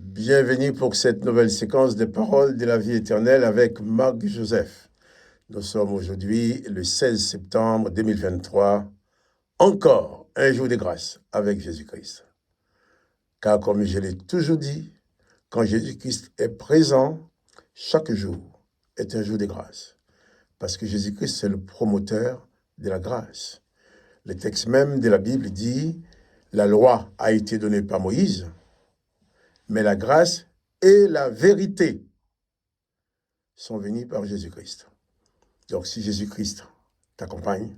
Bienvenue pour cette nouvelle séquence des paroles de la vie éternelle avec Marc Joseph. Nous sommes aujourd'hui le 16 septembre 2023, encore un jour de grâce avec Jésus-Christ. Car comme je l'ai toujours dit, quand Jésus-Christ est présent, chaque jour est un jour de grâce. Parce que Jésus-Christ, c'est le promoteur de la grâce. Le texte même de la Bible dit, la loi a été donnée par Moïse, mais la grâce et la vérité sont venus par Jésus-Christ. Donc, si Jésus-Christ t'accompagne,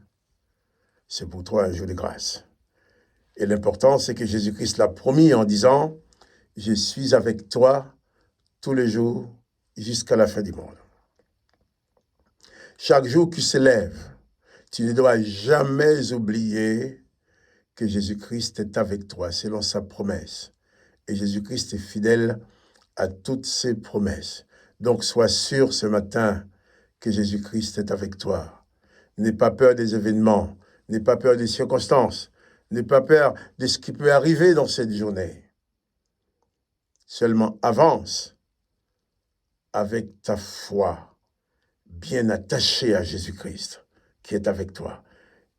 c'est pour toi un jour de grâce. Et l'important, c'est que Jésus-Christ l'a promis en disant, « Je suis avec toi tous les jours jusqu'à la fin du monde. » Chaque jour qui se lève, tu ne dois jamais oublier que Jésus-Christ est avec toi selon sa promesse. Et Jésus-Christ est fidèle à toutes ses promesses. Donc, sois sûr ce matin que Jésus-Christ est avec toi. N'aie pas peur des événements, n'aie pas peur des circonstances, n'aie pas peur de ce qui peut arriver dans cette journée. Seulement avance avec ta foi bien attachée à Jésus-Christ qui est avec toi.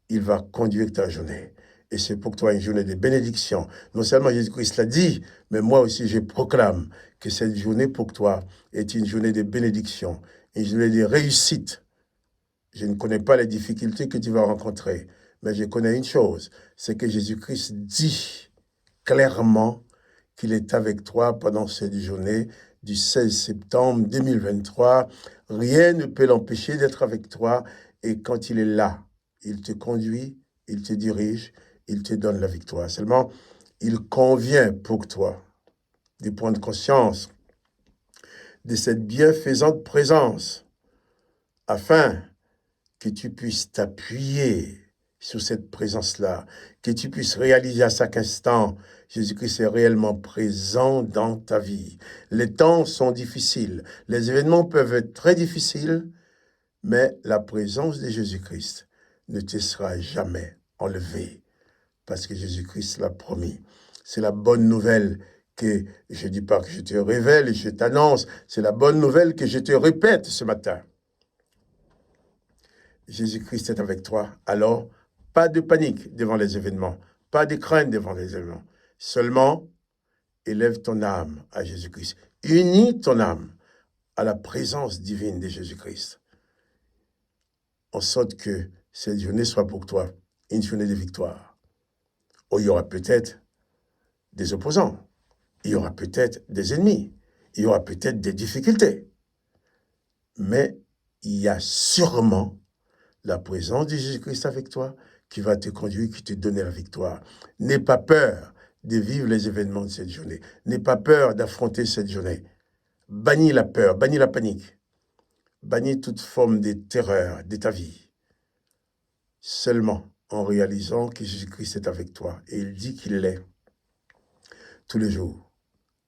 Il va conduire ta journée. Et c'est pour toi une journée de bénédiction. Non seulement Jésus-Christ l'a dit, mais moi aussi je proclame que cette journée pour toi est une journée de bénédiction, une journée de réussite. Je ne connais pas les difficultés que tu vas rencontrer, mais je connais une chose, c'est que Jésus-Christ dit clairement qu'il est avec toi pendant cette journée du 16 septembre 2023. Rien ne peut l'empêcher d'être avec toi et quand il est là, il te conduit, il te dirige, il te donne la victoire. Seulement, il convient pour toi de prendre conscience de cette bienfaisante présence afin que tu puisses t'appuyer sur cette présence-là, que tu puisses réaliser à chaque instant, Jésus-Christ est réellement présent dans ta vie. Les temps sont difficiles, les événements peuvent être très difficiles, mais la présence de Jésus-Christ ne te sera jamais enlevée, parce que Jésus-Christ l'a promis. C'est la bonne nouvelle que je ne dis pas que je te révèle et je t'annonce, c'est la bonne nouvelle que je te répète ce matin. Jésus-Christ est avec toi, alors pas de panique devant les événements, pas de crainte devant les événements. Seulement, élève ton âme à Jésus-Christ. Unis ton âme à la présence divine de Jésus-Christ. En sorte que cette journée soit pour toi une journée de victoire. Oh, il y aura peut-être des opposants, il y aura peut-être des ennemis, il y aura peut-être des difficultés. Mais il y a sûrement la présence de Jésus-Christ avec toi qui va te conduire, qui te donne la victoire. N'aie pas peur de vivre les événements de cette journée. N'aie pas peur d'affronter cette journée. Bannis la peur, bannis la panique. Bannis toute forme de terreur de ta vie. Seulement en réalisant que Jésus-Christ est avec toi. Et il dit qu'il l'est tous les jours,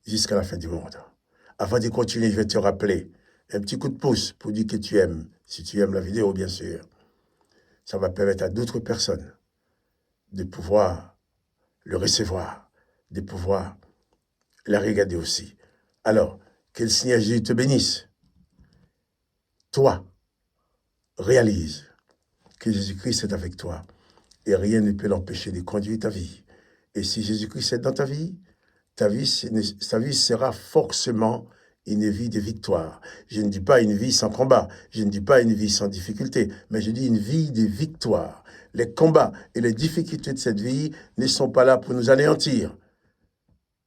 jusqu'à la fin du monde. Avant de continuer, je vais te rappeler un petit coup de pouce pour dire que tu aimes, si tu aimes la vidéo, bien sûr. Ça va permettre à d'autres personnes de pouvoir le recevoir, de pouvoir la regarder aussi. Alors, que le Seigneur Jésus te bénisse. Toi, réalise que Jésus-Christ est avec toi et rien ne peut l'empêcher de conduire ta vie. Et si Jésus-Christ est dans ta vie sera forcément une vie de victoire. Je ne dis pas une vie sans combat, je ne dis pas une vie sans difficulté, mais je dis une vie de victoire. Les combats et les difficultés de cette vie ne sont pas là pour nous anéantir.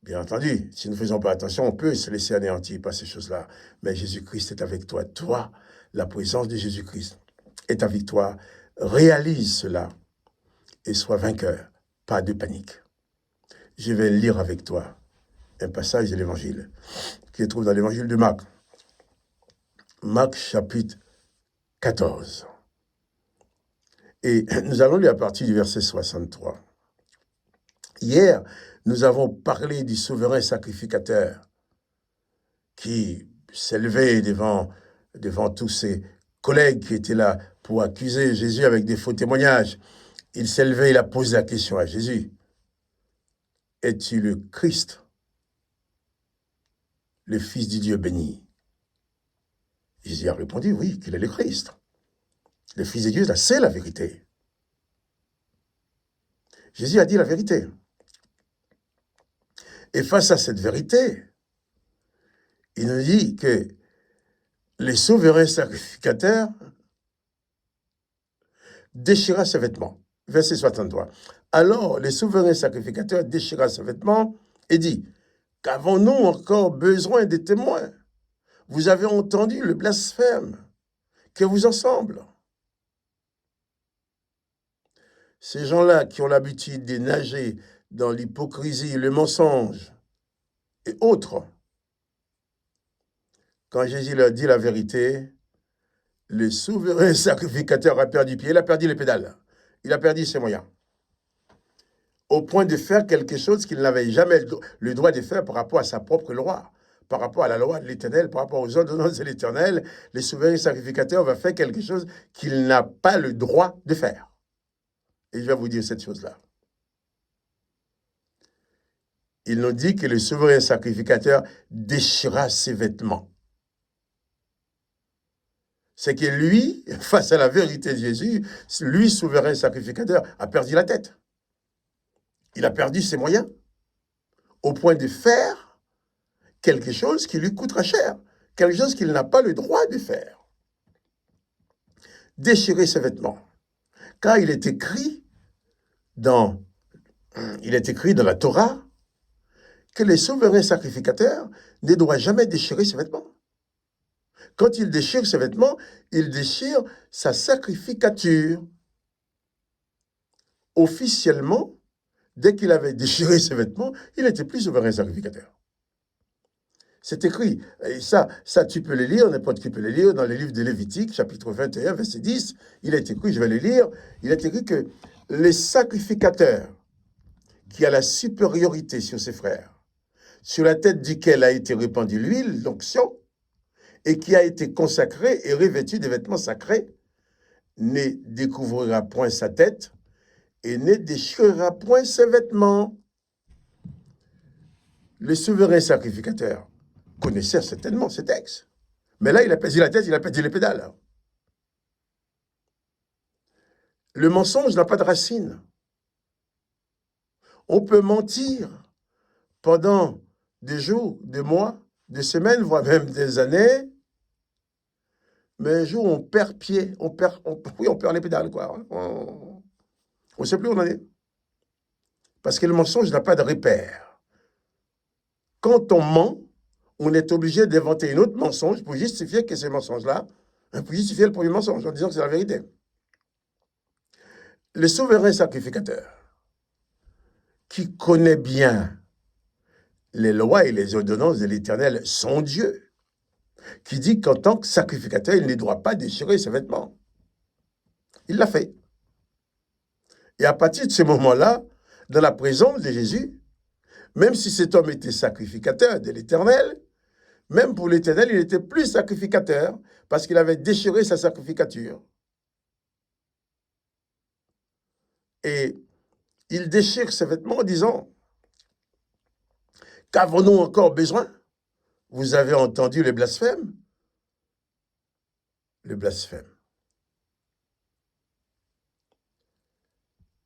Bien entendu, si nous ne faisons pas attention, on peut se laisser anéantir par ces choses-là. Mais Jésus-Christ est avec toi. Toi, la présence de Jésus-Christ est ta victoire. Réalise cela et sois vainqueur. Pas de panique. Je vais lire avec toi un passage de l'Évangile qui se trouve dans l'Évangile de Marc. Marc chapitre 14. Et nous allons lire à partir du verset 63. Hier, nous avons parlé du souverain sacrificateur qui s'élevait devant tous ses collègues qui étaient là pour accuser Jésus avec des faux témoignages. Il s'élevait, il a posé la question à Jésus. Es-tu le Christ? le Fils du Dieu béni? Jésus a répondu, oui, qu'il est le Christ. Le Fils de Dieu, c'est la vérité. Jésus a dit la vérité. Et face à cette vérité, il nous dit que les souverains sacrificateurs déchira ses vêtements. Verset 63. Alors, les souverains sacrificateurs déchira ses vêtements et dit, qu'avons-nous encore besoin des témoins? Vous avez entendu le blasphème que vous ensemble. Ces gens-là qui ont l'habitude de nager dans l'hypocrisie, le mensonge et autres, quand Jésus leur dit la vérité, le souverain sacrificateur a perdu pied, il a perdu les pédales, il a perdu ses moyens, au point de faire quelque chose qu'il n'avait jamais le droit de faire par rapport à sa propre loi, par rapport à la loi de l'Éternel, par rapport aux ordonnances de l'Éternel. Le souverain sacrificateur va faire quelque chose qu'il n'a pas le droit de faire. Et je vais vous dire cette chose-là. Il nous dit que le souverain sacrificateur déchira ses vêtements. C'est que lui, face à la vérité de Jésus, lui, souverain sacrificateur, a perdu la tête. Il a perdu ses moyens, au point de faire quelque chose qui lui coûtera cher, quelque chose qu'il n'a pas le droit de faire. Déchirer ses vêtements. Car il est écrit dans la Torah que les souverains sacrificateurs ne doivent jamais déchirer ses vêtements. Quand il déchire ses vêtements, il déchire sa sacrificature. Officiellement, dès qu'il avait déchiré ses vêtements, il n'était plus souverain sacrificateur. C'est écrit, et ça tu peux le lire, n'importe qui peut le lire, dans le livre de Lévitique, chapitre 21, verset 10, il est écrit, je vais le lire, il est écrit que les sacrificateurs qui a la supériorité sur ses frères, sur la tête duquel a été répandue l'huile, l'onction, et qui a été consacré et revêtu des vêtements sacrés, ne découvrira point sa tête et ne déchirera point ses vêtements. Le souverain sacrificateur connaissait certainement ces textes. Mais là, il a perdu la tête, il a perdu les pédales. Le mensonge n'a pas de racine. On peut mentir pendant des jours, des mois, des semaines, voire même des années, mais un jour, on perd pied, on perd les pédales, quoi. On ne sait plus où on en est. Parce que le mensonge n'a pas de repère. Quand on ment, on est obligé d'inventer un autre mensonge pour justifier que ce mensonge-là, pour justifier le premier mensonge, en disant que c'est la vérité. Le souverain sacrificateur, qui connaît bien les lois et les ordonnances de l'Éternel, son Dieu, qui dit qu'en tant que sacrificateur, il ne doit pas déchirer ses vêtements. Il l'a fait. Et à partir de ce moment-là, dans la présence de Jésus, même si cet homme était sacrificateur de l'Éternel, même pour l'Éternel, il n'était plus sacrificateur parce qu'il avait déchiré sa sacrificature. Et il déchire ses vêtements en disant, qu'avons-nous encore besoin? Vous avez entendu le blasphème? Le blasphème.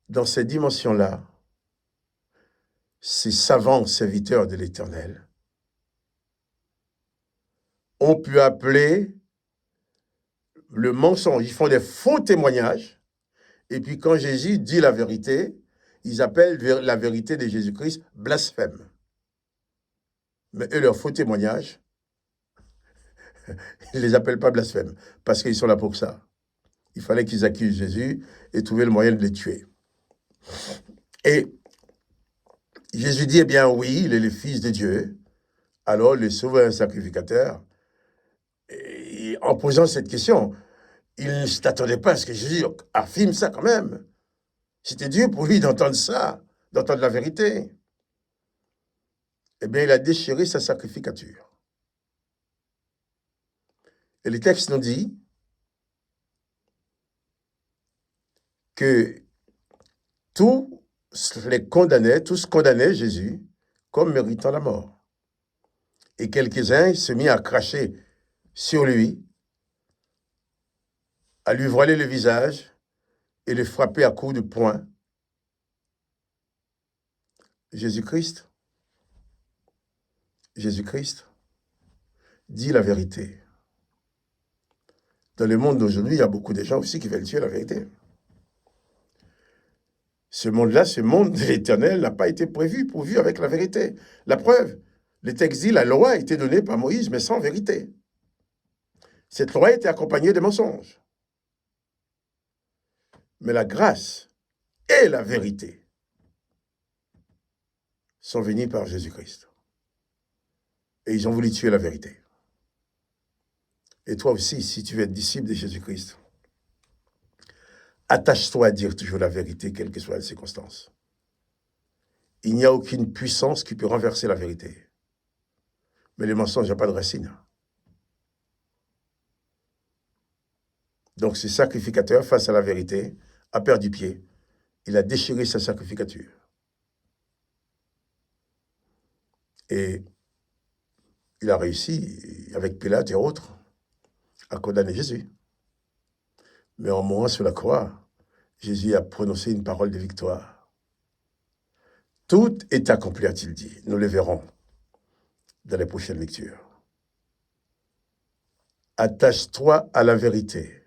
Dans ces dimensions-là, ces savants serviteurs de l'Éternel ont pu appeler le mensonge. Ils font des faux témoignages. Et puis quand Jésus dit la vérité, ils appellent la vérité de Jésus-Christ blasphème. Mais eux, leurs faux témoignages, ils ne les appellent pas blasphème, parce qu'ils sont là pour ça. Il fallait qu'ils accusent Jésus et trouver le moyen de les tuer. Et Jésus dit, eh bien oui, il est le Fils de Dieu. Alors le souverain sacrificateur, en posant cette question, il ne s'attendait pas à ce que Jésus affirme ça quand même. C'était Dieu pour lui d'entendre ça, d'entendre la vérité. Eh bien, il a déchiré sa sacrificature. Et le texte nous dit que tous condamnaient Jésus comme méritant la mort. Et quelques-uns se mirent à cracher sur lui, à lui voiler le visage et le frapper à coups de poing. Jésus-Christ dit la vérité. Dans le monde d'aujourd'hui, il y a beaucoup de gens aussi qui veulent tuer la vérité. Ce monde-là, ce monde de l'Éternel n'a pas été pourvu avec la vérité. La preuve, le texte dit, la loi a été donnée par Moïse, mais sans vérité. Cette loi était accompagnée de mensonges. Mais la grâce et la vérité sont venues par Jésus-Christ. Et ils ont voulu tuer la vérité. Et toi aussi, si tu veux être disciple de Jésus-Christ, attache-toi à dire toujours la vérité, quelles que soient les circonstances. Il n'y a aucune puissance qui peut renverser la vérité. Mais le mensonge n'a pas de racine. Donc ce sacrificateur, face à la vérité, a perdu pied. Il a déchiré sa sacrificature. Et il a réussi, avec Pilate et autres, à condamner Jésus. Mais en mourant sur la croix, Jésus a prononcé une parole de victoire. Tout est accompli, a-t-il dit. Nous le verrons dans les prochaines lectures. Attache-toi à la vérité.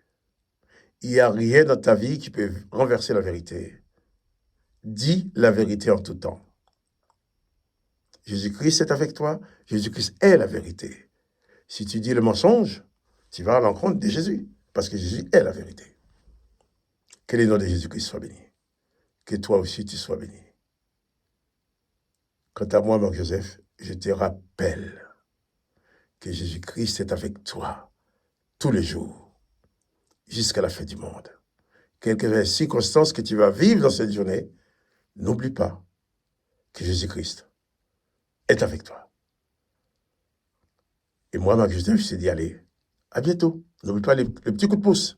Il n'y a rien dans ta vie qui peut renverser la vérité. Dis la vérité en tout temps. Jésus-Christ est avec toi. Jésus-Christ est la vérité. Si tu dis le mensonge, tu vas à l'encontre de Jésus, parce que Jésus est la vérité. Que le nom de Jésus-Christ soit béni. Que toi aussi tu sois béni. Quant à moi, Marc-Joseph, je te rappelle que Jésus-Christ est avec toi tous les jours, jusqu'à la fin du monde. Quelles que soient les circonstances que tu vas vivre dans cette journée, n'oublie pas que Jésus-Christ est avec toi. Et moi, Marc-Joseph, je te dis, allez, à bientôt. N'oublie pas les petits coups de pouce.